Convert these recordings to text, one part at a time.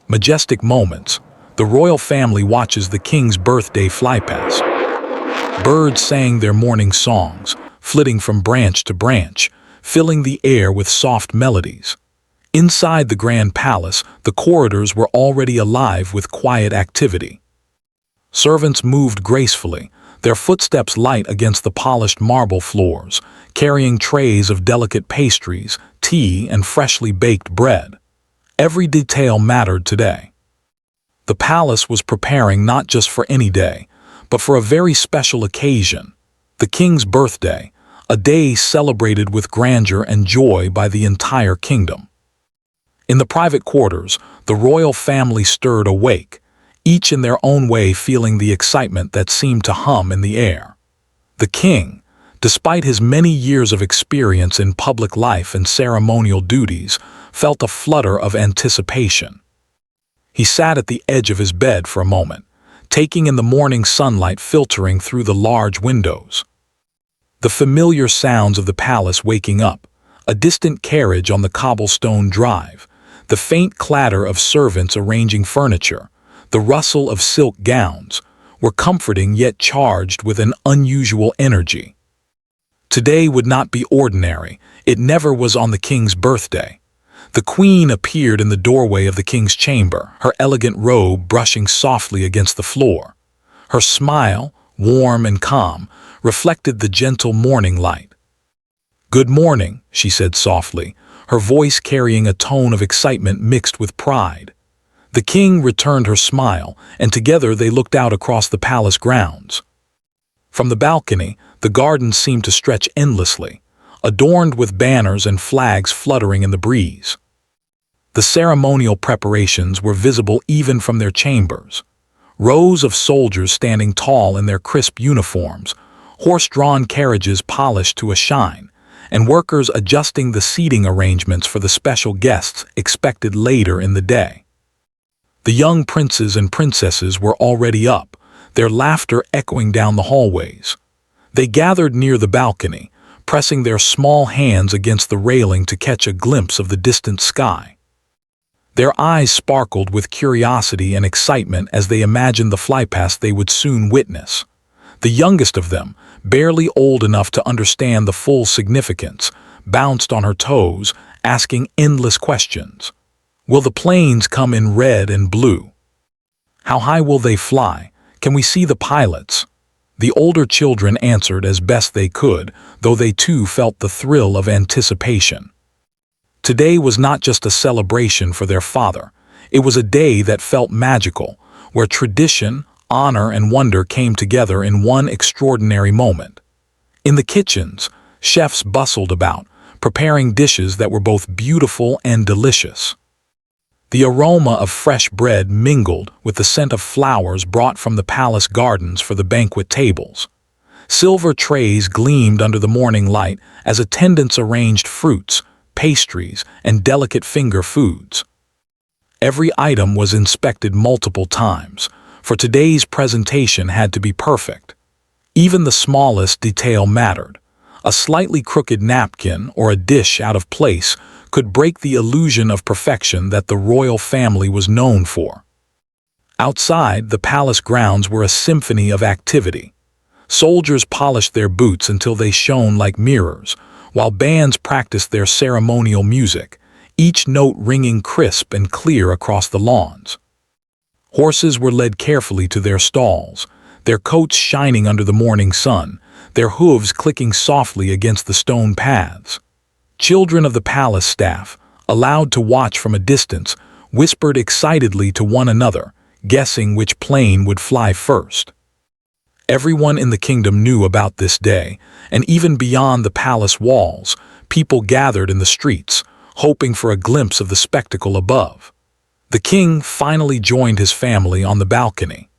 Majestic moments. The royal family watches the king's birthday flypast. Birds sang their morning songs, flitting from branch to branch, filling the air with soft melodies. Inside the grand palace, the corridors were already alive with quiet activity. Servants moved gracefully, their footsteps light against the polished marble floors, carrying trays of delicate pastries, tea, and freshly baked bread. Every detail mattered today. The palace was preparing not just for any day, but for a very special occasion, the king's birthday, a day celebrated with grandeur and joy by the entire kingdom. In the private quarters, the royal family stirred awake, each in their own way feeling the excitement that seemed to hum in the air. The king, despite his many years of experience in public life and ceremonial duties, felt a flutter of anticipation. He sat at the edge of his bed for a moment, taking in the morning sunlight filtering through the large windows. The familiar sounds of the palace waking up, a distant carriage on the cobblestone drive, the faint clatter of servants arranging furniture, the rustle of silk gowns, were comforting yet charged with an unusual energy. Today would not be ordinary. It never was on the king's birthday. The queen appeared in the doorway of the king's chamber, her elegant robe brushing softly against the floor. Her smile, warm and calm, reflected the gentle morning light. "Good morning," she said softly, her voice carrying a tone of excitement mixed with pride. The king returned her smile, and together they looked out across the palace grounds. From the balcony, the garden seemed to stretch endlessly, adorned with banners and flags fluttering in the breeze. The ceremonial preparations were visible even from their chambers. Rows of soldiers standing tall in their crisp uniforms, horse-drawn carriages polished to a shine, and workers adjusting the seating arrangements for the special guests expected later in the day. The young princes and princesses were already up, their laughter echoing down the hallways. They gathered near the balcony, pressing their small hands against the railing to catch a glimpse of the distant sky. Their eyes sparkled with curiosity and excitement as they imagined the flypast they would soon witness. The youngest of them, barely old enough to understand the full significance, bounced on her toes, asking endless questions. Will the planes come in red and blue? How high will they fly? Can we see the pilots? The older children answered as best they could, though they too felt the thrill of anticipation. Today was not just a celebration for their father. It was a day that felt magical, where tradition, honor, and wonder came together in one extraordinary moment. In the kitchens, chefs bustled about, preparing dishes that were both beautiful and delicious. The aroma of fresh bread mingled with the scent of flowers brought from the palace gardens for the banquet tables. Silver trays gleamed under the morning light as attendants arranged fruits, pastries, and delicate finger foods. Every item was inspected multiple times, for today's presentation had to be perfect. Even the smallest detail mattered. A slightly crooked napkin or a dish out of place could break the illusion of perfection that the royal family was known for. Outside, the palace grounds were a symphony of activity. Soldiers polished their boots until they shone like mirrors, while bands practiced their ceremonial music, each note ringing crisp and clear across the lawns. Horses were led carefully to their stalls, their coats shining under the morning sun, their hooves clicking softly against the stone paths. Children of the palace staff, allowed to watch from a distance, whispered excitedly to one another, guessing which plane would fly first. Everyone in the kingdom knew about this day, and even beyond the palace walls, people gathered in the streets, hoping for a glimpse of the spectacle above. The king finally joined his family on the balcony.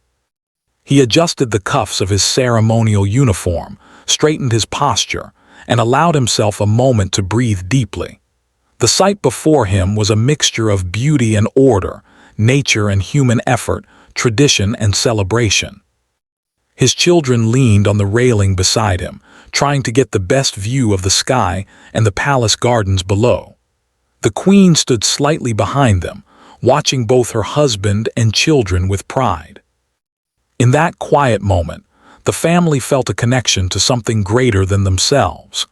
He adjusted the cuffs of his ceremonial uniform, straightened his posture, and allowed himself a moment to breathe deeply. The sight before him was a mixture of beauty and order, nature and human effort, tradition and celebration. His children leaned on the railing beside him, trying to get the best view of the sky and the palace gardens below. The queen stood slightly behind them, watching both her husband and children with pride. In that quiet moment, the family felt a connection to something greater than themselves: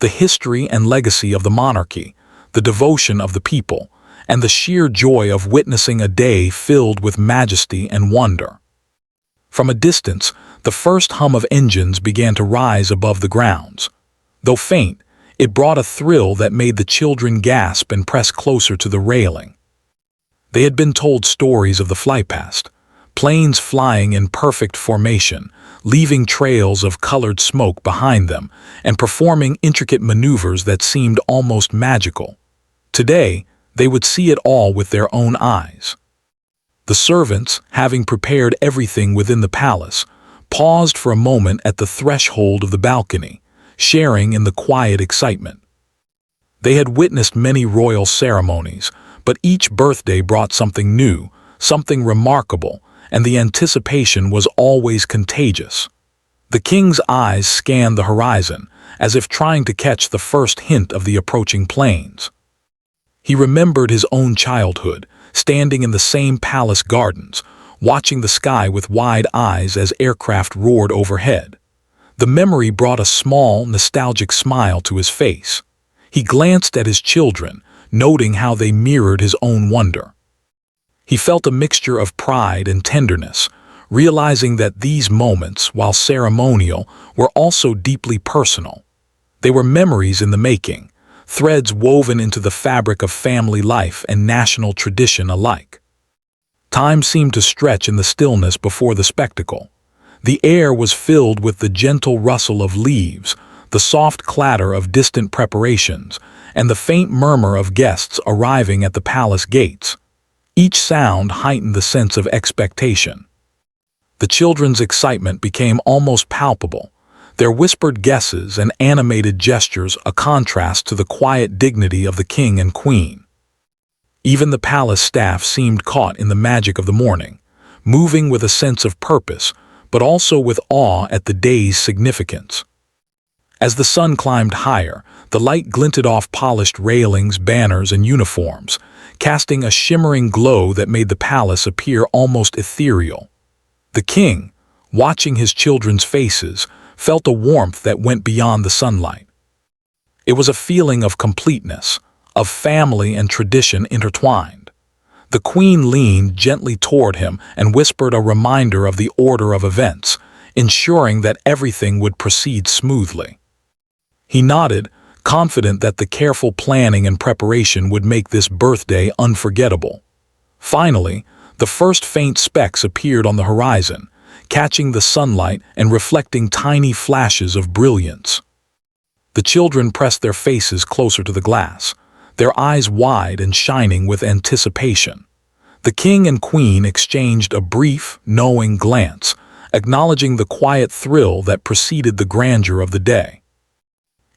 the history and legacy of the monarchy, the devotion of the people, and the sheer joy of witnessing a day filled with majesty and wonder. From a distance, the first hum of engines began to rise above the grounds. Though faint, it brought a thrill that made the children gasp and press closer to the railing. They had been told stories of the Flypast, planes flying in perfect formation, leaving trails of colored smoke behind them, and performing intricate maneuvers that seemed almost magical. Today, they would see it all with their own eyes. The servants, having prepared everything within the palace, paused for a moment at the threshold of the balcony, sharing in the quiet excitement. They had witnessed many royal ceremonies, but each birthday brought something new, something remarkable, and the anticipation was always contagious. The king's eyes scanned the horizon, as if trying to catch the first hint of the approaching planes. He remembered his own childhood, standing in the same palace gardens, watching the sky with wide eyes as aircraft roared overhead. The memory brought a small, nostalgic smile to his face. He glanced at his children, noting how they mirrored his own wonder. He felt a mixture of pride and tenderness, realizing that these moments, while ceremonial, were also deeply personal. They were memories in the making, threads woven into the fabric of family life and national tradition alike. Time seemed to stretch in the stillness before the spectacle. The air was filled with the gentle rustle of leaves, the soft clatter of distant preparations, and the faint murmur of guests arriving at the palace gates. Each sound heightened the sense of expectation. The children's excitement became almost palpable, their whispered guesses and animated gestures a contrast to the quiet dignity of the king and queen. Even the palace staff seemed caught in the magic of the morning, moving with a sense of purpose, but also with awe at the day's significance. As the sun climbed higher, the light glinted off polished railings, banners, and uniforms, casting a shimmering glow that made the palace appear almost ethereal. The king, watching his children's faces, felt a warmth that went beyond the sunlight. It was a feeling of completeness, of family and tradition intertwined. The queen leaned gently toward him and whispered a reminder of the order of events, ensuring that everything would proceed smoothly. He nodded, confident that the careful planning and preparation would make this birthday unforgettable. Finally, the first faint specks appeared on the horizon, catching the sunlight and reflecting tiny flashes of brilliance. The children pressed their faces closer to the glass, their eyes wide and shining with anticipation. The king and queen exchanged a brief, knowing glance, acknowledging the quiet thrill that preceded the grandeur of the day.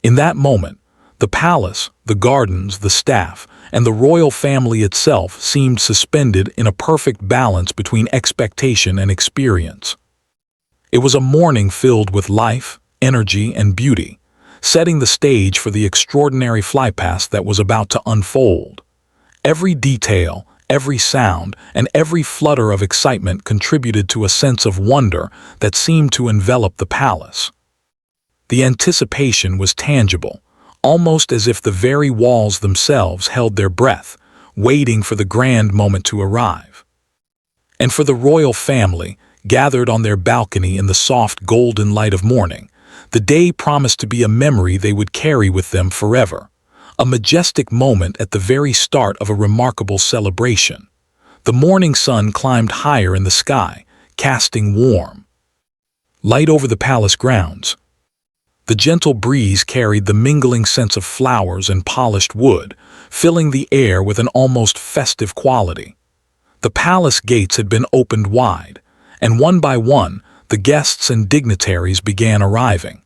In that moment, the palace, the gardens, the staff, and the royal family itself seemed suspended in a perfect balance between expectation and experience. It was a morning filled with life, energy, and beauty, setting the stage for the extraordinary Flypast that was about to unfold. Every detail, every sound, and every flutter of excitement contributed to a sense of wonder that seemed to envelop the palace. The anticipation was tangible, almost as if the very walls themselves held their breath, waiting for the grand moment to arrive. And for the royal family, gathered on their balcony in the soft golden light of morning, the day promised to be a memory they would carry with them forever, a majestic moment at the very start of a remarkable celebration. The morning sun climbed higher in the sky, casting warm light over the palace grounds. The gentle breeze carried the mingling scents of flowers and polished wood, filling the air with an almost festive quality. The palace gates had been opened wide, and one by one, the guests and dignitaries began arriving.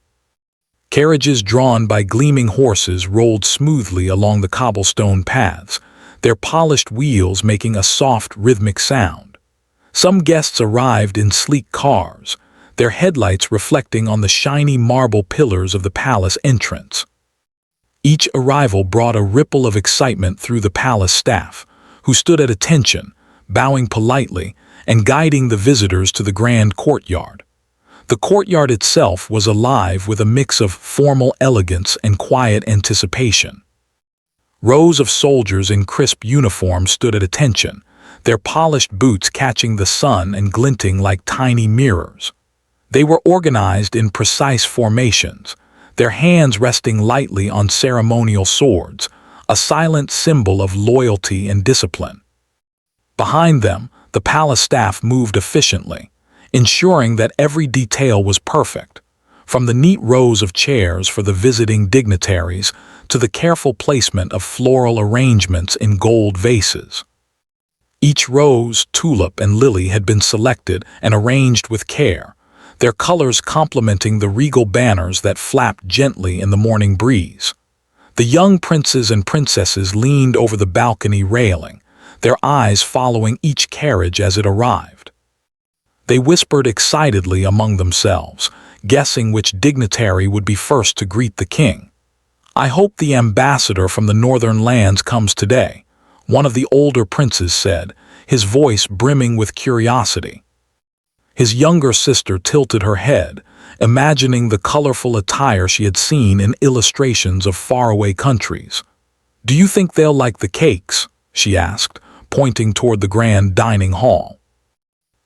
Carriages drawn by gleaming horses rolled smoothly along the cobblestone paths, their polished wheels making a soft, rhythmic sound. Some guests arrived in sleek cars, their headlights reflecting on the shiny marble pillars of the palace entrance. Each arrival brought a ripple of excitement through the palace staff, who stood at attention, bowing politely and guiding the visitors to the grand courtyard. The courtyard itself was alive with a mix of formal elegance and quiet anticipation. Rows of soldiers in crisp uniforms stood at attention, their polished boots catching the sun and glinting like tiny mirrors. They were organized in precise formations, their hands resting lightly on ceremonial swords, a silent symbol of loyalty and discipline. Behind them, the palace staff moved efficiently, ensuring that every detail was perfect, from the neat rows of chairs for the visiting dignitaries to the careful placement of floral arrangements in gold vases. Each rose, tulip, and lily had been selected and arranged with care, their colors complementing the regal banners that flapped gently in the morning breeze. The young princes and princesses leaned over the balcony railing, their eyes following each carriage as it arrived. They whispered excitedly among themselves, guessing which dignitary would be first to greet the king. "I hope the ambassador from the northern lands comes today," one of the older princes said, his voice brimming with curiosity. His younger sister tilted her head, imagining the colorful attire she had seen in illustrations of faraway countries. "Do you think they'll like the cakes?" she asked, pointing toward the grand dining hall.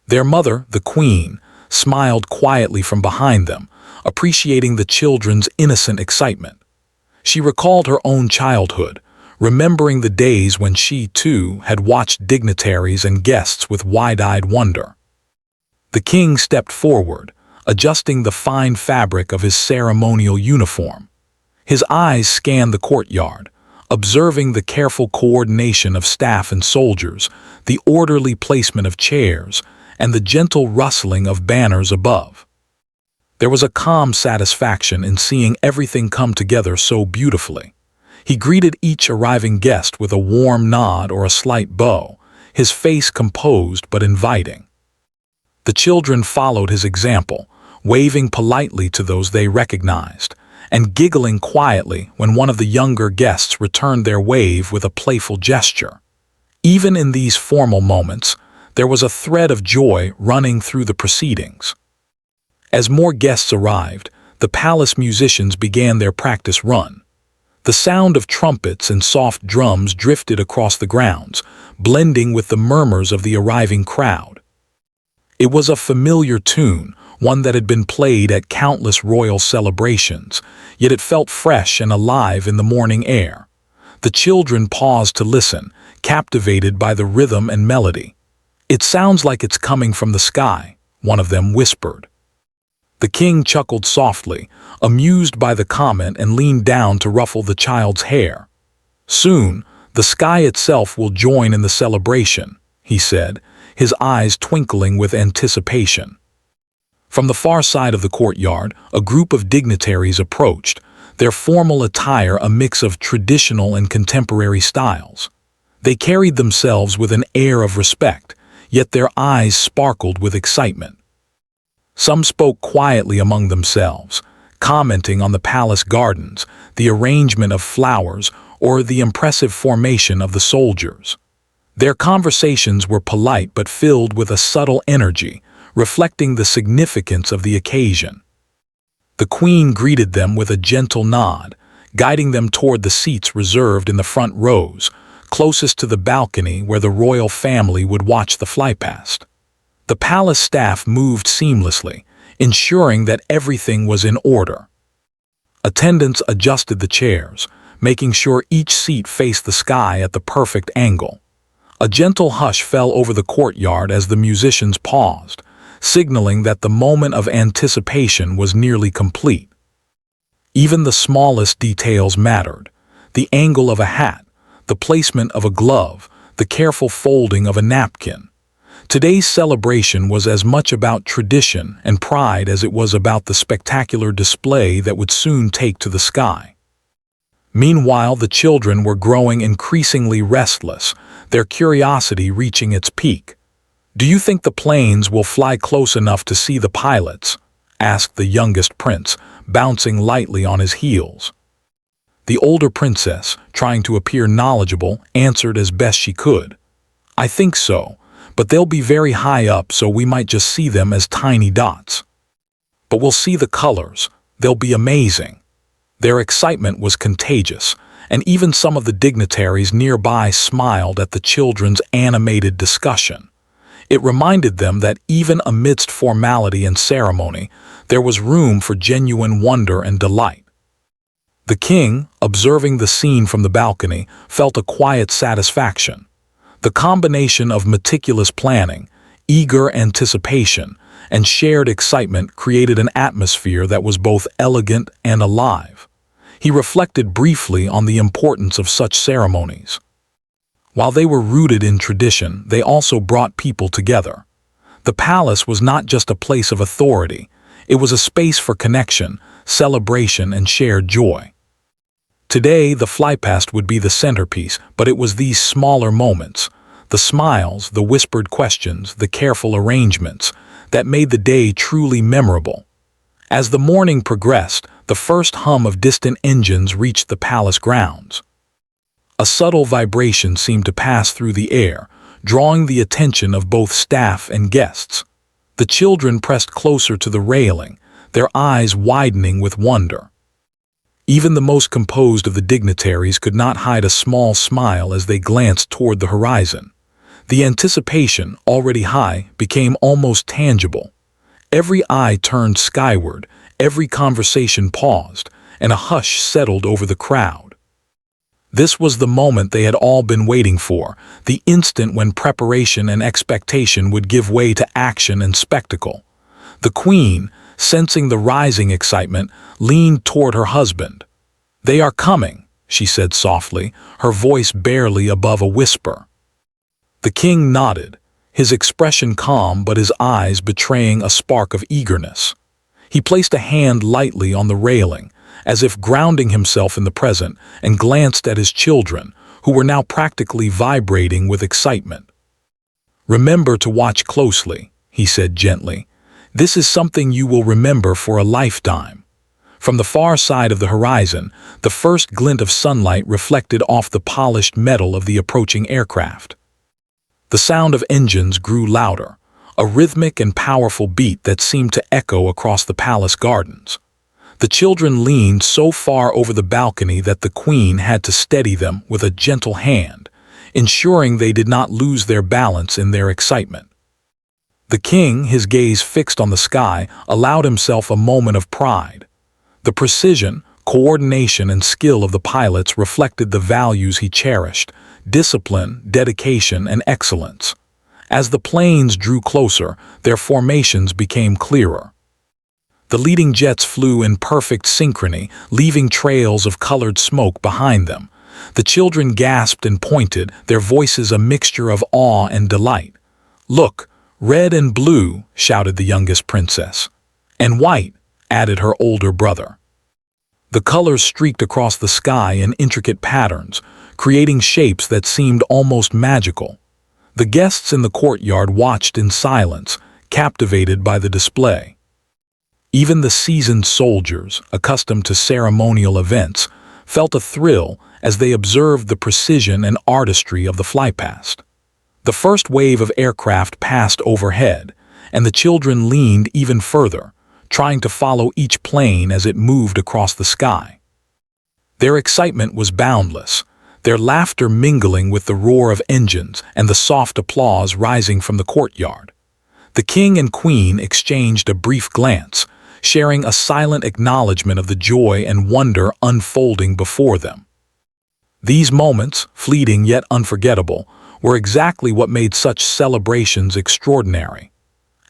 Their mother, the queen, smiled quietly from behind them, appreciating the children's innocent excitement. She recalled her own childhood, remembering the days when she, too, had watched dignitaries and guests with wide-eyed wonder. The king stepped forward, adjusting the fine fabric of his ceremonial uniform. His eyes scanned the courtyard, observing the careful coordination of staff and soldiers, the orderly placement of chairs, and the gentle rustling of banners above. There was a calm satisfaction in seeing everything come together so beautifully. He greeted each arriving guest with a warm nod or a slight bow, his face composed but inviting. The children followed his example, waving politely to those they recognized, and giggling quietly when one of the younger guests returned their wave with a playful gesture. Even in these formal moments, there was a thread of joy running through the proceedings. As more guests arrived, the palace musicians began their practice run. The sound of trumpets and soft drums drifted across the grounds, blending with the murmurs of the arriving crowd. It was a familiar tune, one that had been played at countless royal celebrations, yet it felt fresh and alive in the morning air. The children paused to listen, captivated by the rhythm and melody. "It sounds like it's coming from the sky," one of them whispered. The king chuckled softly, amused by the comment, and leaned down to ruffle the child's hair. "Soon, the sky itself will join in the celebration," he said, his eyes twinkling with anticipation. From the far side of the courtyard, a group of dignitaries approached, their formal attire a mix of traditional and contemporary styles. They carried themselves with an air of respect, yet their eyes sparkled with excitement. Some spoke quietly among themselves, commenting on the palace gardens, the arrangement of flowers, or the impressive formation of the soldiers. Their conversations were polite but filled with a subtle energy, reflecting the significance of the occasion. The queen greeted them with a gentle nod, guiding them toward the seats reserved in the front rows, closest to the balcony where the royal family would watch the Flypast. The palace staff moved seamlessly, ensuring that everything was in order. Attendants adjusted the chairs, making sure each seat faced the sky at the perfect angle. A gentle hush fell over the courtyard as the musicians paused, signaling that the moment of anticipation was nearly complete. Even the smallest details mattered: the angle of a hat, the placement of a glove, the careful folding of a napkin. Today's celebration was as much about tradition and pride as it was about the spectacular display that would soon take to the sky. Meanwhile, the children were growing increasingly restless, their curiosity reaching its peak. "Do you think the planes will fly close enough to see the pilots?" asked the youngest prince, bouncing lightly on his heels. The older princess, trying to appear knowledgeable, answered as best she could. I think so, but they'll be very high up, so we might just see them as tiny dots. But we'll see the colors. They'll be amazing. Their excitement was contagious, and even some of the dignitaries nearby smiled at the children's animated discussion. It reminded them that even amidst formality and ceremony, there was room for genuine wonder and delight. The king, observing the scene from the balcony, felt a quiet satisfaction. The combination of meticulous planning, eager anticipation, and shared excitement created an atmosphere that was both elegant and alive. He reflected briefly on the importance of such ceremonies. While they were rooted in tradition, they also brought people together. The palace was not just a place of authority, it was a space for connection, celebration, and shared joy. Today, the Flypast would be the centerpiece, but it was these smaller moments, the smiles, the whispered questions, the careful arrangements, that made the day truly memorable. As the morning progressed, the first hum of distant engines reached the palace grounds. A subtle vibration seemed to pass through the air, drawing the attention of both staff and guests. The children pressed closer to the railing, their eyes widening with wonder. Even the most composed of the dignitaries could not hide a small smile as they glanced toward the horizon. The anticipation, already high, became almost tangible. Every eye turned skyward, every conversation paused, and a hush settled over the crowd. This was the moment they had all been waiting for, the instant when preparation and expectation would give way to action and spectacle. The queen, sensing the rising excitement, leaned toward her husband. "They are coming," she said softly, her voice barely above a whisper. The king nodded, his expression calm but his eyes betraying a spark of eagerness. He placed a hand lightly on the railing, as if grounding himself in the present, and glanced at his children, who were now practically vibrating with excitement. "Remember to watch closely," he said gently. "This is something you will remember for a lifetime." From the far side of the horizon, the first glint of sunlight reflected off the polished metal of the approaching aircraft. The sound of engines grew louder, a rhythmic and powerful beat that seemed to echo across the palace gardens. The children leaned so far over the balcony that the queen had to steady them with a gentle hand, ensuring they did not lose their balance in their excitement. The king, his gaze fixed on the sky, allowed himself a moment of pride. The precision, coordination, and skill of the pilots reflected the values he cherished: discipline, dedication, and excellence. As the planes drew closer, their formations became clearer. The leading jets flew in perfect synchrony, leaving trails of colored smoke behind them. The children gasped and pointed, their voices a mixture of awe and delight. "Look, red and blue," shouted the youngest princess. "And white," added her older brother. The colors streaked across the sky in intricate patterns, creating shapes that seemed almost magical. The guests in the courtyard watched in silence, captivated by the display. Even the seasoned soldiers, accustomed to ceremonial events, felt a thrill as they observed the precision and artistry of the Flypast. The first wave of aircraft passed overhead, and the children leaned even further, trying to follow each plane as it moved across the sky. Their excitement was boundless, their laughter mingling with the roar of engines and the soft applause rising from the courtyard. The king and queen exchanged a brief glance, sharing a silent acknowledgement of the joy and wonder unfolding before them. These moments, fleeting yet unforgettable, were exactly what made such celebrations extraordinary.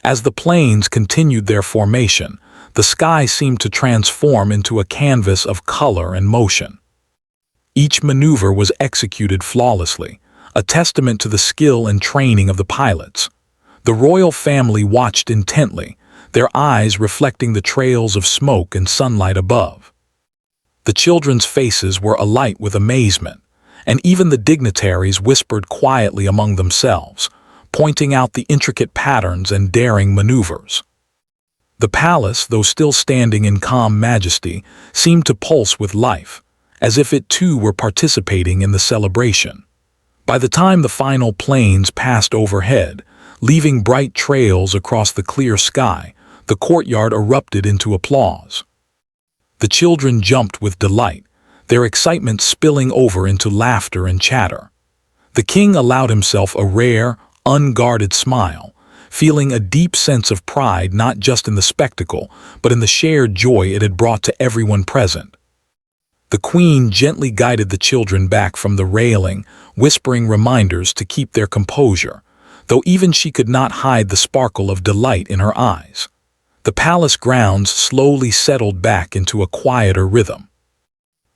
As the planes continued their formation, the sky seemed to transform into a canvas of color and motion. Each maneuver was executed flawlessly, a testament to the skill and training of the pilots. The royal family watched intently, their eyes reflecting the trails of smoke and sunlight above. The children's faces were alight with amazement, and even the dignitaries whispered quietly among themselves, pointing out the intricate patterns and daring maneuvers. The palace, though still standing in calm majesty, seemed to pulse with life, as if it too were participating in the celebration. By the time the final planes passed overhead, leaving bright trails across the clear sky, the courtyard erupted into applause. The children jumped with delight, their excitement spilling over into laughter and chatter. The king allowed himself a rare, unguarded smile, feeling a deep sense of pride not just in the spectacle, but in the shared joy it had brought to everyone present. The queen gently guided the children back from the railing, whispering reminders to keep their composure, though even she could not hide the sparkle of delight in her eyes. The palace grounds slowly settled back into a quieter rhythm.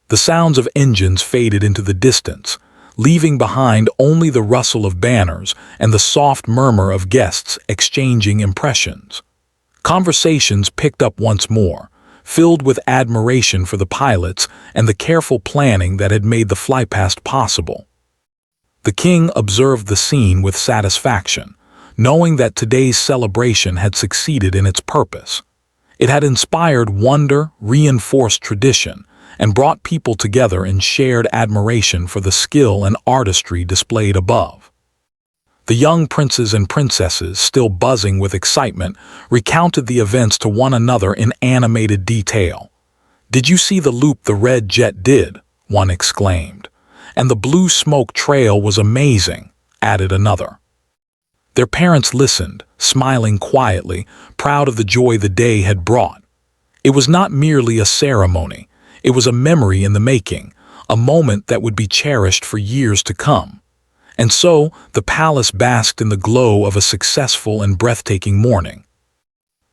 The sounds of engines faded into the distance, leaving behind only the rustle of banners and the soft murmur of guests exchanging impressions. Conversations picked up once more, filled with admiration for the pilots and the careful planning that had made the Flypast possible. The king observed the scene with satisfaction, knowing that today's celebration had succeeded in its purpose. It had inspired wonder, reinforced tradition, and brought people together in shared admiration for the skill and artistry displayed above. The young princes and princesses, still buzzing with excitement, recounted the events to one another in animated detail. "Did you see the loop the red jet did?" one exclaimed. "And the blue smoke trail was amazing," added another. Their parents listened, smiling quietly, proud of the joy the day had brought. It was not merely a ceremony, it was a memory in the making, a moment that would be cherished for years to come. And so, the palace basked in the glow of a successful and breathtaking morning.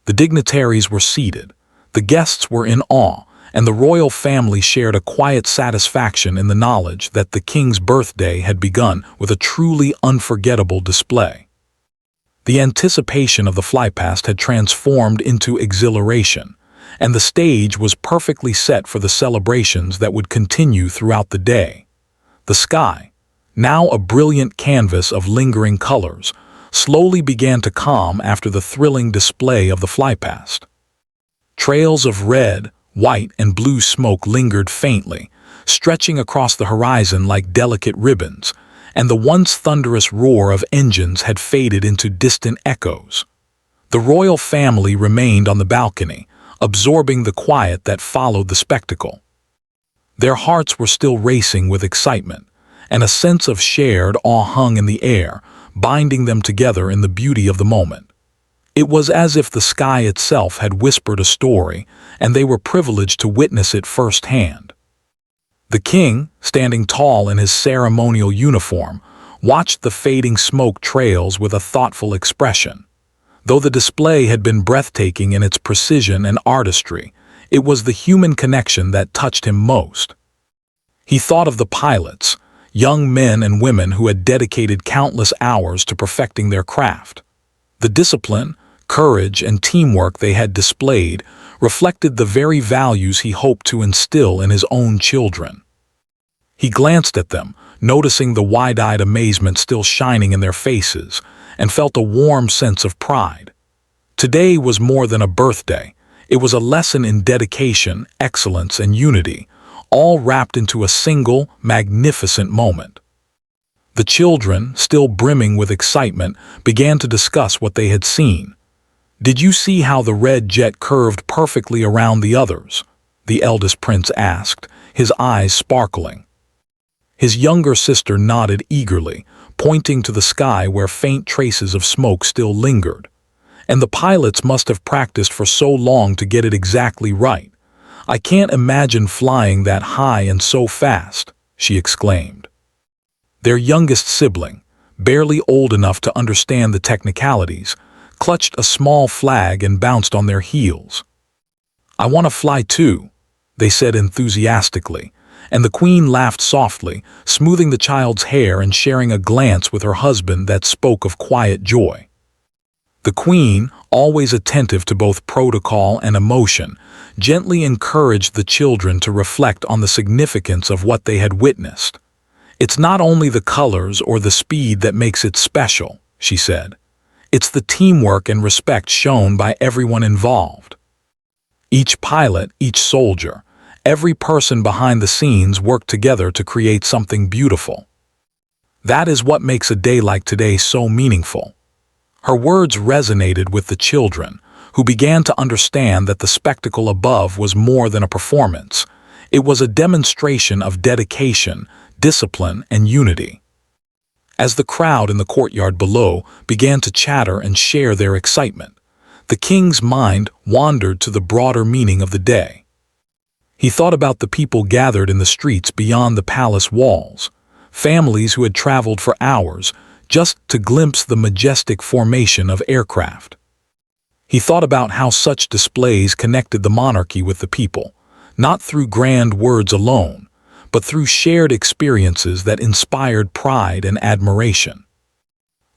The dignitaries were seated, the guests were in awe, and the royal family shared a quiet satisfaction in the knowledge that the king's birthday had begun with a truly unforgettable display. The anticipation of the Flypast had transformed into exhilaration, and the stage was perfectly set for the celebrations that would continue throughout the day. The sky, now a brilliant canvas of lingering colors, slowly began to calm after the thrilling display of the Flypast. Trails of red, white, and blue smoke lingered faintly, stretching across the horizon like delicate ribbons, and the once thunderous roar of engines had faded into distant echoes. The royal family remained on the balcony, absorbing the quiet that followed the spectacle. Their hearts were still racing with excitement, and a sense of shared awe hung in the air, binding them together in the beauty of the moment. It was as if the sky itself had whispered a story, and they were privileged to witness it firsthand. The king, standing tall in his ceremonial uniform, watched the fading smoke trails with a thoughtful expression. Though the display had been breathtaking in its precision and artistry, it was the human connection that touched him most. He thought of the pilots, young men and women who had dedicated countless hours to perfecting their craft. The discipline, courage, and teamwork they had displayed reflected the very values he hoped to instill in his own children. He glanced at them, noticing the wide-eyed amazement still shining in their faces, and felt a warm sense of pride. Today was more than a birthday. It was a lesson in dedication, excellence, and unity, all wrapped into a single, magnificent moment. The children, still brimming with excitement, began to discuss what they had seen. "Did you see how the red jet curved perfectly around the others?" the eldest prince asked, his eyes sparkling. His younger sister nodded eagerly, pointing to the sky where faint traces of smoke still lingered. "And the pilots must have practiced for so long to get it exactly right. I can't imagine flying that high and so fast," she exclaimed. Their youngest sibling, barely old enough to understand the technicalities, clutched a small flag and bounced on their heels. "I want to fly too," they said enthusiastically, and the queen laughed softly, smoothing the child's hair and sharing a glance with her husband that spoke of quiet joy. The queen, always attentive to both protocol and emotion, gently encouraged the children to reflect on the significance of what they had witnessed. "It's not only the colors or the speed that makes it special," she said. "It's the teamwork and respect shown by everyone involved." Each pilot, each soldier, every person behind the scenes worked together to create something beautiful. That is what makes a day like today so meaningful. Her words resonated with the children, who began to understand that the spectacle above was more than a performance. It was a demonstration of dedication, discipline, and unity. As the crowd in the courtyard below began to chatter and share their excitement, the king's mind wandered to the broader meaning of the day. He thought about the people gathered in the streets beyond the palace walls, families who had traveled for hours just to glimpse the majestic formation of aircraft. He thought about how such displays connected the monarchy with the people, not through grand words alone, but through shared experiences that inspired pride and admiration.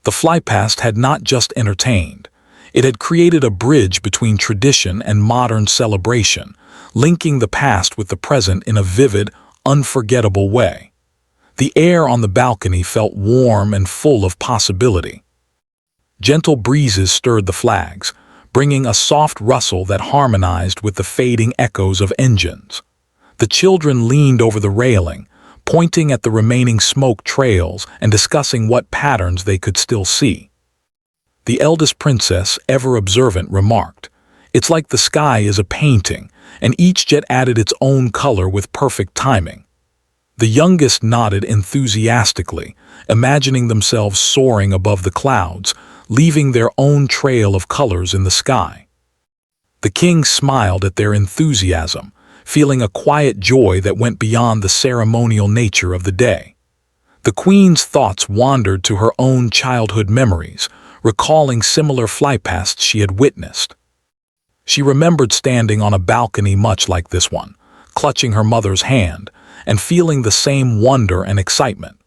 The Flypast had not just entertained, it had created a bridge between tradition and modern celebration, linking the past with the present in a vivid, unforgettable way. The air on the balcony felt warm and full of possibility. Gentle breezes stirred the flags, bringing a soft rustle that harmonized with the fading echoes of engines. The children leaned over the railing, pointing at the remaining smoke trails and discussing what patterns they could still see. The eldest princess, ever observant, remarked, "It's like the sky is a painting, and each jet added its own color with perfect timing." The youngest nodded enthusiastically, imagining themselves soaring above the clouds, leaving their own trail of colors in the sky. The king smiled at their enthusiasm, feeling a quiet joy that went beyond the ceremonial nature of the day. The queen's thoughts wandered to her own childhood memories, recalling similar flypasts she had witnessed. She remembered standing on a balcony much like this one, clutching her mother's hand, and feeling the same wonder and excitement.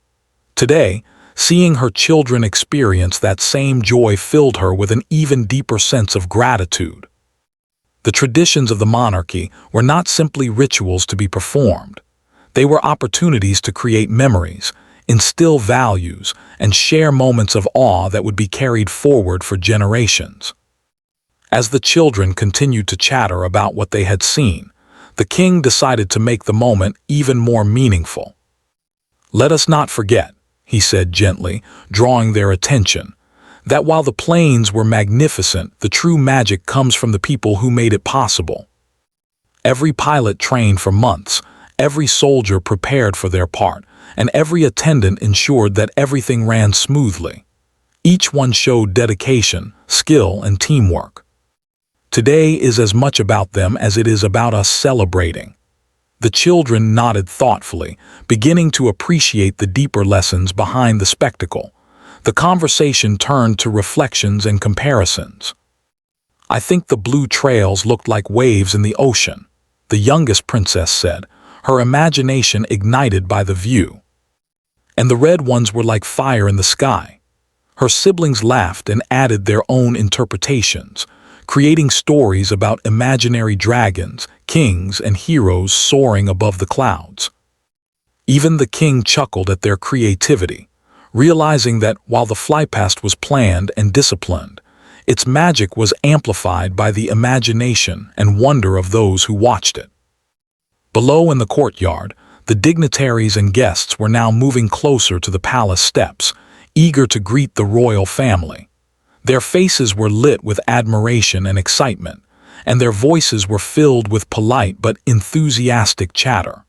Today, seeing her children experience that same joy filled her with an even deeper sense of gratitude. The traditions of the monarchy were not simply rituals to be performed. They were opportunities to create memories, instill values, and share moments of awe that would be carried forward for generations. As the children continued to chatter about what they had seen, the king decided to make the moment even more meaningful. "Let us not forget," he said gently, drawing their attention, "that while the planes were magnificent, the true magic comes from the people who made it possible. Every pilot trained for months, every soldier prepared for their part, and every attendant ensured that everything ran smoothly. Each one showed dedication, skill, and teamwork. Today is as much about them as it is about us celebrating." The children nodded thoughtfully, beginning to appreciate the deeper lessons behind the spectacle. The conversation turned to reflections and comparisons. "I think the blue trails looked like waves in the ocean," the youngest princess said, her imagination ignited by the view. "And the red ones were like fire in the sky." Her siblings laughed and added their own interpretations, creating stories about imaginary dragons, kings, and heroes soaring above the clouds. Even the king chuckled at their creativity, realizing that while the flypast was planned and disciplined, its magic was amplified by the imagination and wonder of those who watched it. Below in the courtyard, the dignitaries and guests were now moving closer to the palace steps, eager to greet the royal family. Their faces were lit with admiration and excitement, and their voices were filled with polite but enthusiastic chatter.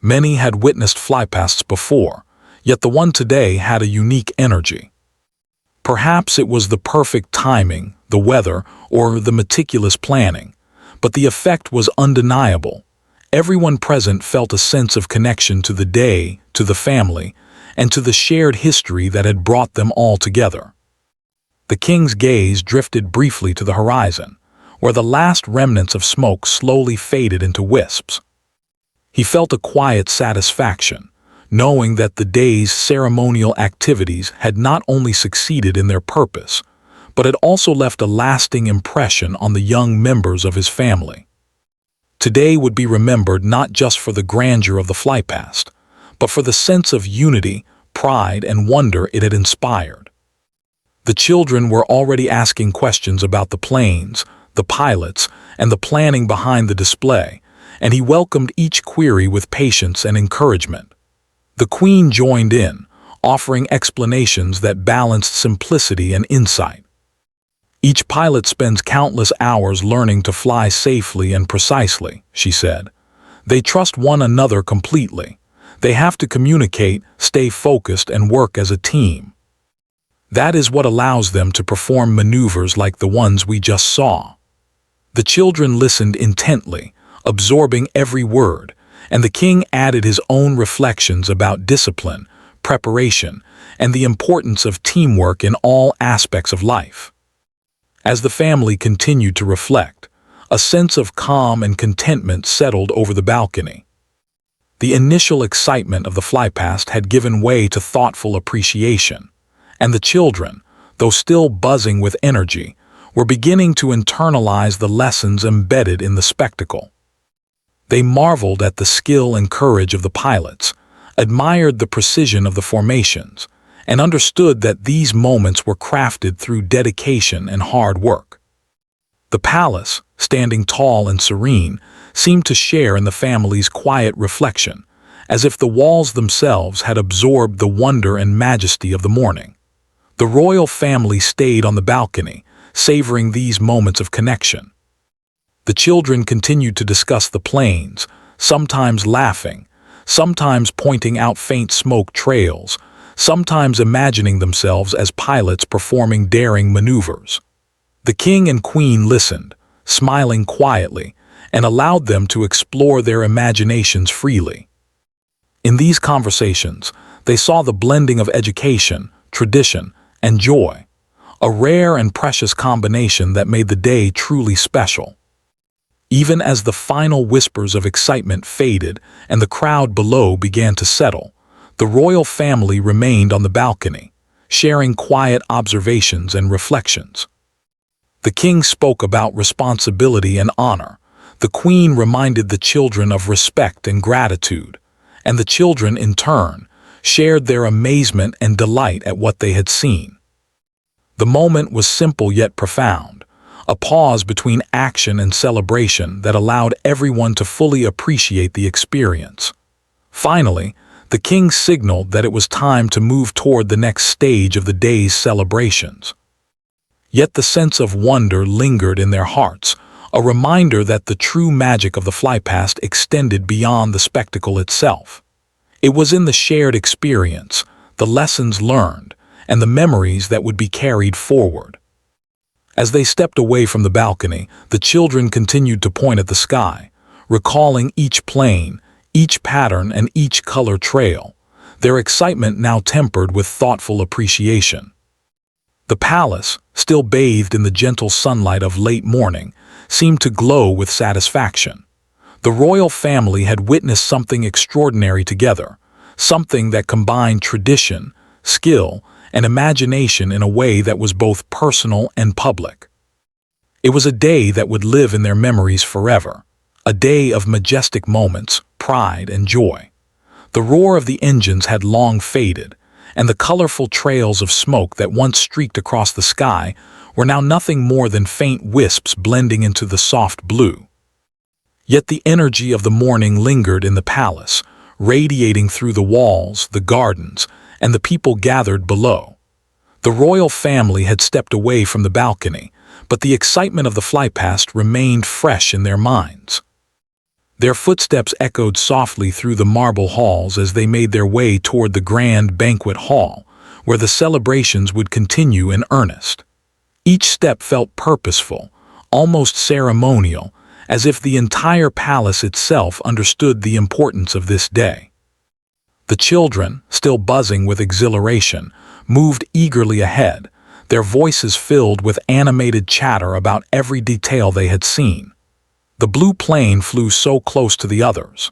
Many had witnessed flypasts before, yet the one today had a unique energy. Perhaps it was the perfect timing, the weather, or the meticulous planning, but the effect was undeniable. Everyone present felt a sense of connection to the day, to the family, and to the shared history that had brought them all together. The king's gaze drifted briefly to the horizon, where the last remnants of smoke slowly faded into wisps. He felt a quiet satisfaction, knowing that the day's ceremonial activities had not only succeeded in their purpose, but had also left a lasting impression on the young members of his family. Today would be remembered not just for the grandeur of the flypast, but for the sense of unity, pride, and wonder it had inspired. The children were already asking questions about the planes, the pilots, and the planning behind the display, and he welcomed each query with patience and encouragement. The queen joined in, offering explanations that balanced simplicity and insight. Each pilot spends countless hours learning to fly safely and precisely, she said. They trust one another completely. They have to communicate, stay focused, and work as a team. That is what allows them to perform maneuvers like the ones we just saw. The children listened intently, absorbing every word, and the king added his own reflections about discipline, preparation, and the importance of teamwork in all aspects of life. As the family continued to reflect, a sense of calm and contentment settled over the balcony. The initial excitement of the Flypast had given way to thoughtful appreciation, and the children, though still buzzing with energy, were beginning to internalize the lessons embedded in the spectacle. They marveled at the skill and courage of the pilots, admired the precision of the formations, and understood that these moments were crafted through dedication and hard work. The palace, standing tall and serene, seemed to share in the family's quiet reflection, as if the walls themselves had absorbed the wonder and majesty of the morning. The royal family stayed on the balcony, savoring these moments of connection. The children continued to discuss the planes, sometimes laughing, sometimes pointing out faint smoke trails, sometimes imagining themselves as pilots performing daring maneuvers. The king and queen listened, smiling quietly, and allowed them to explore their imaginations freely. In these conversations, they saw the blending of education, tradition, and joy, a rare and precious combination that made the day truly special. Even as the final whispers of excitement faded and the crowd below began to settle, the royal family remained on the balcony, sharing quiet observations and reflections. The king spoke about responsibility and honor. The queen reminded the children of respect and gratitude, and the children, in turn, shared their amazement and delight at what they had seen. The moment was simple yet profound, a pause between action and celebration that allowed everyone to fully appreciate the experience. Finally, the king signaled that it was time to move toward the next stage of the day's celebrations. Yet the sense of wonder lingered in their hearts, a reminder that the true magic of the Flypast extended beyond the spectacle itself. It was in the shared experience, the lessons learned, and the memories that would be carried forward. As they stepped away from the balcony, the children continued to point at the sky, recalling each plane, each pattern, and each color trail, their excitement now tempered with thoughtful appreciation. The palace, still bathed in the gentle sunlight of late morning, seemed to glow with satisfaction. The royal family had witnessed something extraordinary together, something that combined tradition, skill, and imagination in a way that was both personal and public. It was a day that would live in their memories forever, a day of majestic moments, pride, and joy. The roar of the engines had long faded, and the colorful trails of smoke that once streaked across the sky were now nothing more than faint wisps blending into the soft blue. Yet the energy of the morning lingered in the palace, radiating through the walls, the gardens, and the people gathered below. The royal family had stepped away from the balcony, but the excitement of the Flypast remained fresh in their minds. Their footsteps echoed softly through the marble halls as they made their way toward the grand banquet hall, where the celebrations would continue in earnest. Each step felt purposeful, almost ceremonial, as if the entire palace itself understood the importance of this day. The children, still buzzing with exhilaration, moved eagerly ahead, their voices filled with animated chatter about every detail they had seen. The blue plane flew so close to the others.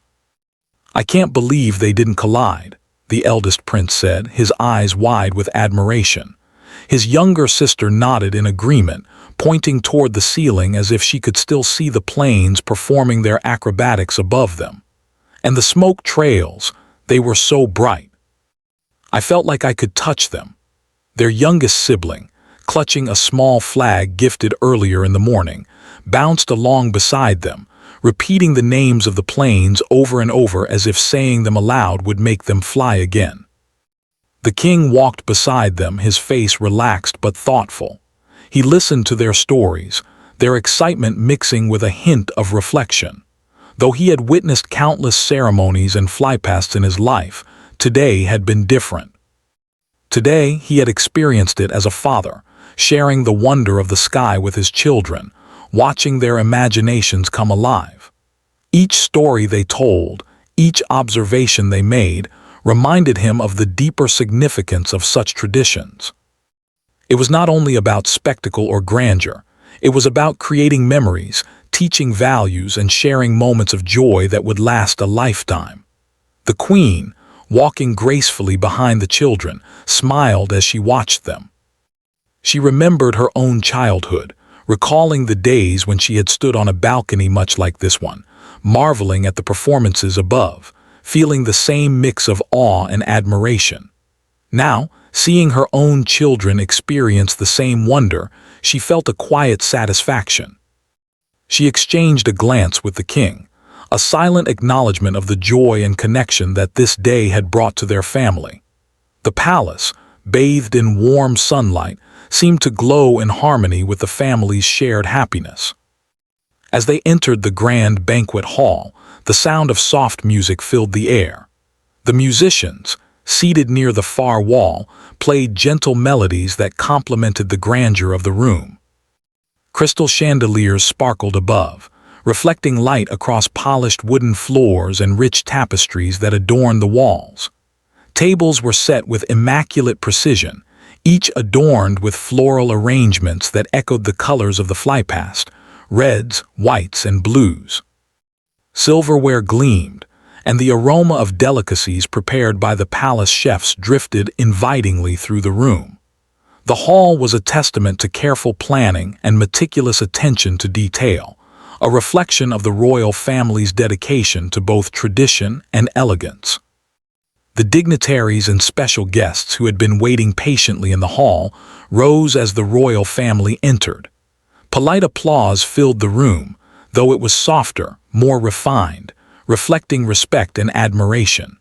"I can't believe they didn't collide," the eldest prince said, his eyes wide with admiration. His younger sister nodded in agreement, pointing toward the ceiling as if she could still see the planes performing their acrobatics above them. And the smoke trails, they were so bright. I felt like I could touch them. Their youngest sibling, clutching a small flag gifted earlier in the morning, bounced along beside them, repeating the names of the planes over and over as if saying them aloud would make them fly again. The king walked beside them, his face relaxed but thoughtful. He listened to their stories, their excitement mixing with a hint of reflection. Though he had witnessed countless ceremonies and flypasts in his life, today had been different. Today he had experienced it as a father, sharing the wonder of the sky with his children, watching their imaginations come alive. Each story they told, each observation they made, reminded him of the deeper significance of such traditions. It was not only about spectacle or grandeur, it was about creating memories, teaching values, and sharing moments of joy that would last a lifetime. The queen, walking gracefully behind the children, smiled as she watched them. She remembered her own childhood, recalling the days when she had stood on a balcony much like this one, marveling at the performances above, feeling the same mix of awe and admiration. Now, seeing her own children experience the same wonder, she felt a quiet satisfaction. She exchanged a glance with the king, a silent acknowledgement of the joy and connection that this day had brought to their family. The palace, bathed in warm sunlight, seemed to glow in harmony with the family's shared happiness. As they entered the grand banquet hall, the sound of soft music filled the air. The musicians, seated near the far wall, played gentle melodies that complemented the grandeur of the room. Crystal chandeliers sparkled above, reflecting light across polished wooden floors and rich tapestries that adorned the walls. Tables were set with immaculate precision, each adorned with floral arrangements that echoed the colors of the flypast, reds, whites, and blues. Silverware gleamed, and the aroma of delicacies prepared by the palace chefs drifted invitingly through the room. The hall was a testament to careful planning and meticulous attention to detail, a reflection of the royal family's dedication to both tradition and elegance. The dignitaries and special guests who had been waiting patiently in the hall rose as the royal family entered. Polite applause filled the room, though it was softer, more refined, reflecting respect and admiration.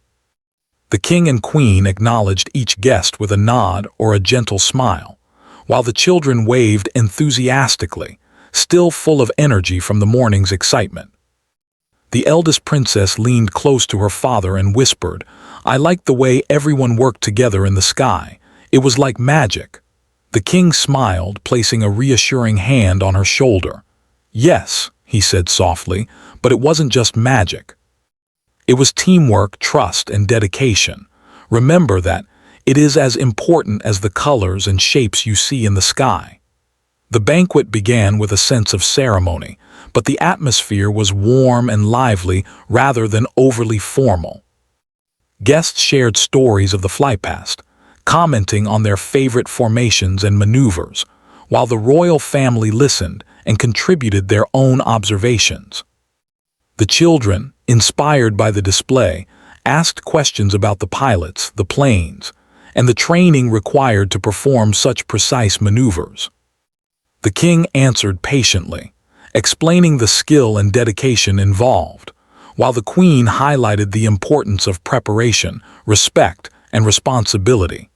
The king and queen acknowledged each guest with a nod or a gentle smile, while the children waved enthusiastically, still full of energy from the morning's excitement. The eldest princess leaned close to her father and whispered, "I liked the way everyone worked together in the sky. It was like magic." The king smiled, placing a reassuring hand on her shoulder. "Yes," he said softly, "but it wasn't just magic. It was teamwork, trust, and dedication. Remember that it is as important as the colors and shapes you see in the sky." The banquet began with a sense of ceremony, but the atmosphere was warm and lively rather than overly formal. Guests shared stories of the flypast, commenting on their favorite formations and maneuvers, while the royal family listened and contributed their own observations. The children, inspired by the display, asked questions about the pilots, the planes, and the training required to perform such precise maneuvers. The king answered patiently, explaining the skill and dedication involved, while the queen highlighted the importance of preparation, respect, and responsibility.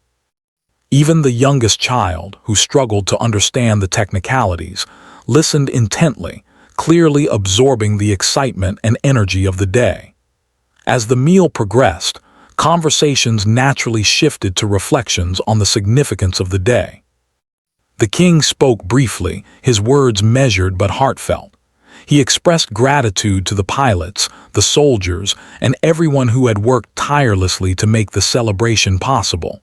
Even the youngest child, who struggled to understand the technicalities, listened intently, clearly absorbing the excitement and energy of the day. As the meal progressed, conversations naturally shifted to reflections on the significance of the day. The king spoke briefly, his words measured but heartfelt. He expressed gratitude to the pilots, the soldiers, and everyone who had worked tirelessly to make the celebration possible.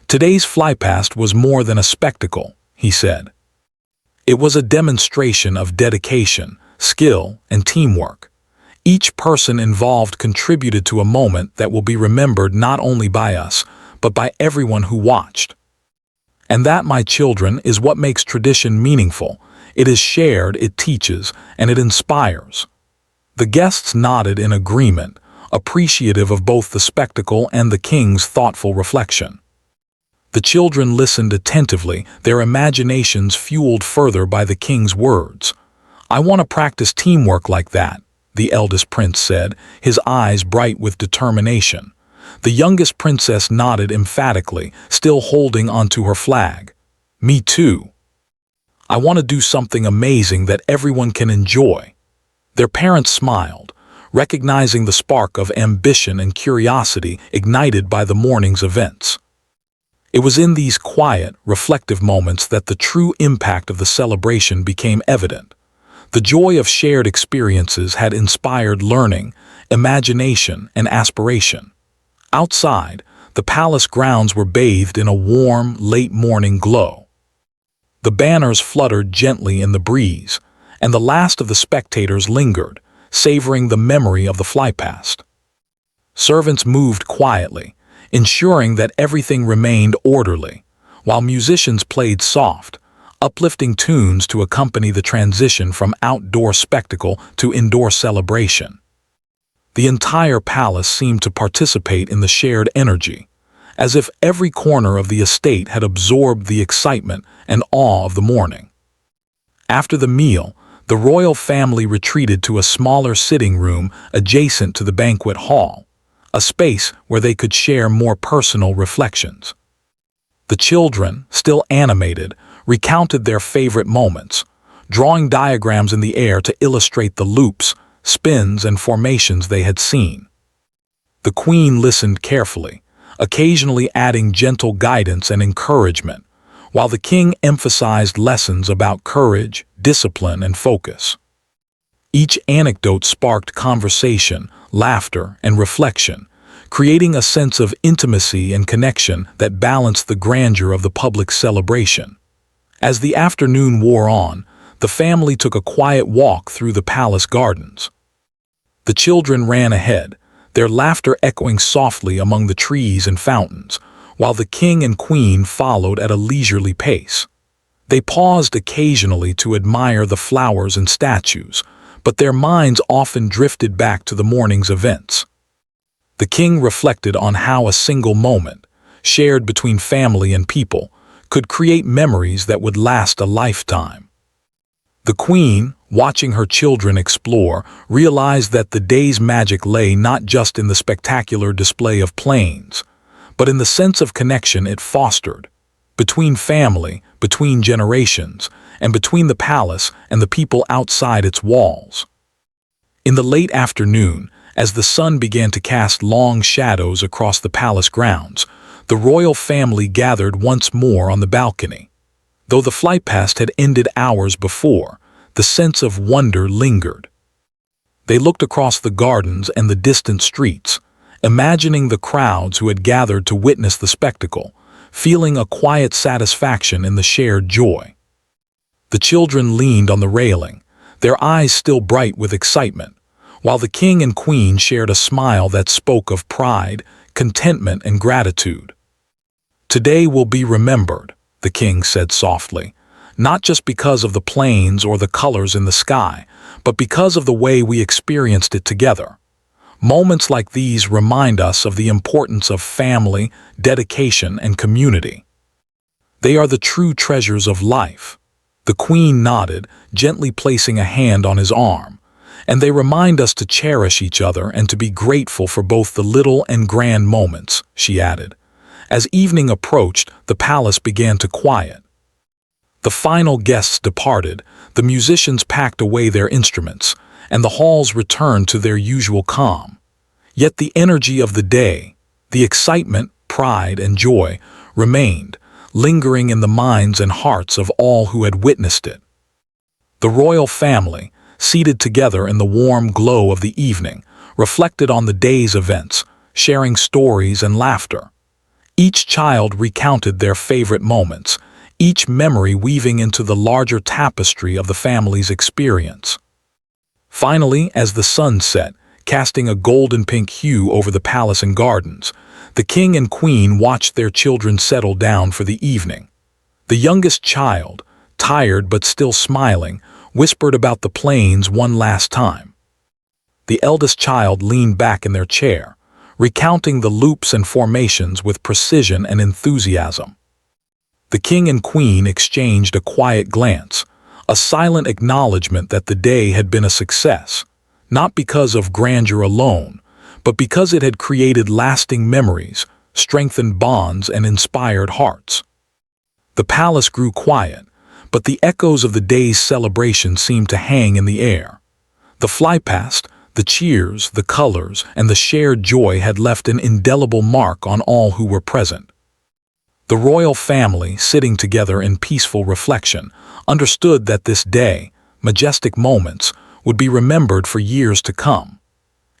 "Today's flypast was more than a spectacle," he said. "It was a demonstration of dedication, skill, and teamwork. Each person involved contributed to a moment that will be remembered not only by us, but by everyone who watched. And that, my children, is what makes tradition meaningful. It is shared, it teaches, and it inspires." The guests nodded in agreement, appreciative of both the spectacle and the king's thoughtful reflection. The children listened attentively, their imaginations fueled further by the king's words. "I want to practice teamwork like that," the eldest prince said, his eyes bright with determination. The youngest princess nodded emphatically, still holding onto her flag. "Me too. I want to do something amazing that everyone can enjoy." Their parents smiled, recognizing the spark of ambition and curiosity ignited by the morning's events. It was in these quiet, reflective moments that the true impact of the celebration became evident. The joy of shared experiences had inspired learning, imagination, and aspiration. Outside, the palace grounds were bathed in a warm, late-morning glow. The banners fluttered gently in the breeze, and the last of the spectators lingered, savoring the memory of the Flypast. Servants moved quietly, ensuring that everything remained orderly, while musicians played soft, uplifting tunes to accompany the transition from outdoor spectacle to indoor celebration. The entire palace seemed to participate in the shared energy, as if every corner of the estate had absorbed the excitement and awe of the morning. After the meal, the royal family retreated to a smaller sitting room adjacent to the banquet hall, a space where they could share more personal reflections. The children, still animated, recounted their favorite moments, drawing diagrams in the air to illustrate the loops, spins, and formations they had seen. The queen listened carefully, occasionally adding gentle guidance and encouragement, while the king emphasized lessons about courage, discipline, and focus. Each anecdote sparked conversation, laughter, and reflection, creating a sense of intimacy and connection that balanced the grandeur of the public celebration. As the afternoon wore on, the family took a quiet walk through the palace gardens. The children ran ahead, their laughter echoing softly among the trees and fountains, while the king and queen followed at a leisurely pace. They paused occasionally to admire the flowers and statues, but their minds often drifted back to the morning's events. The king reflected on how a single moment, shared between family and people, could create memories that would last a lifetime. The queen, watching her children explore, realized that the day's magic lay not just in the spectacular display of planes, but in the sense of connection it fostered, between family, between generations, and between the palace and the people outside its walls. In the late afternoon, as the sun began to cast long shadows across the palace grounds, the royal family gathered once more on the balcony. Though the Flypast had ended hours before, the sense of wonder lingered. They looked across the gardens and the distant streets, imagining the crowds who had gathered to witness the spectacle, feeling a quiet satisfaction in the shared joy. The children leaned on the railing, their eyes still bright with excitement, while the king and queen shared a smile that spoke of pride, contentment, and gratitude. "Today will be remembered," the king said softly, "not just because of the planes or the colors in the sky, but because of the way we experienced it together. Moments like these remind us of the importance of family, dedication, and community. They are the true treasures of life." The queen nodded, gently placing a hand on his arm, "and they remind us to cherish each other and to be grateful for both the little and grand moments," she added. As evening approached, the palace began to quiet. The final guests departed, the musicians packed away their instruments, and the halls returned to their usual calm. Yet the energy of the day, the excitement, pride, and joy, remained, lingering in the minds and hearts of all who had witnessed it. The royal family, seated together in the warm glow of the evening, reflected on the day's events, sharing stories and laughter. Each child recounted their favorite moments, each memory weaving into the larger tapestry of the family's experience. Finally, as the sun set, casting a golden-pink hue over the palace and gardens, the king and queen watched their children settle down for the evening. The youngest child, tired but still smiling, whispered about the planes one last time. The eldest child leaned back in their chair, recounting the loops and formations with precision and enthusiasm. The king and queen exchanged a quiet glance, a silent acknowledgement that the day had been a success, not because of grandeur alone, but because it had created lasting memories, strengthened bonds, and inspired hearts. The palace grew quiet, but the echoes of the day's celebration seemed to hang in the air. The flypast, the cheers, the colors, and the shared joy had left an indelible mark on all who were present. The royal family, sitting together in peaceful reflection, understood that this day, majestic moments, would be remembered for years to come.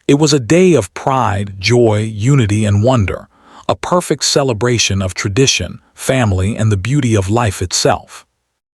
It was a day of pride, joy, unity, and wonder, a perfect celebration of tradition, family, and the beauty of life itself.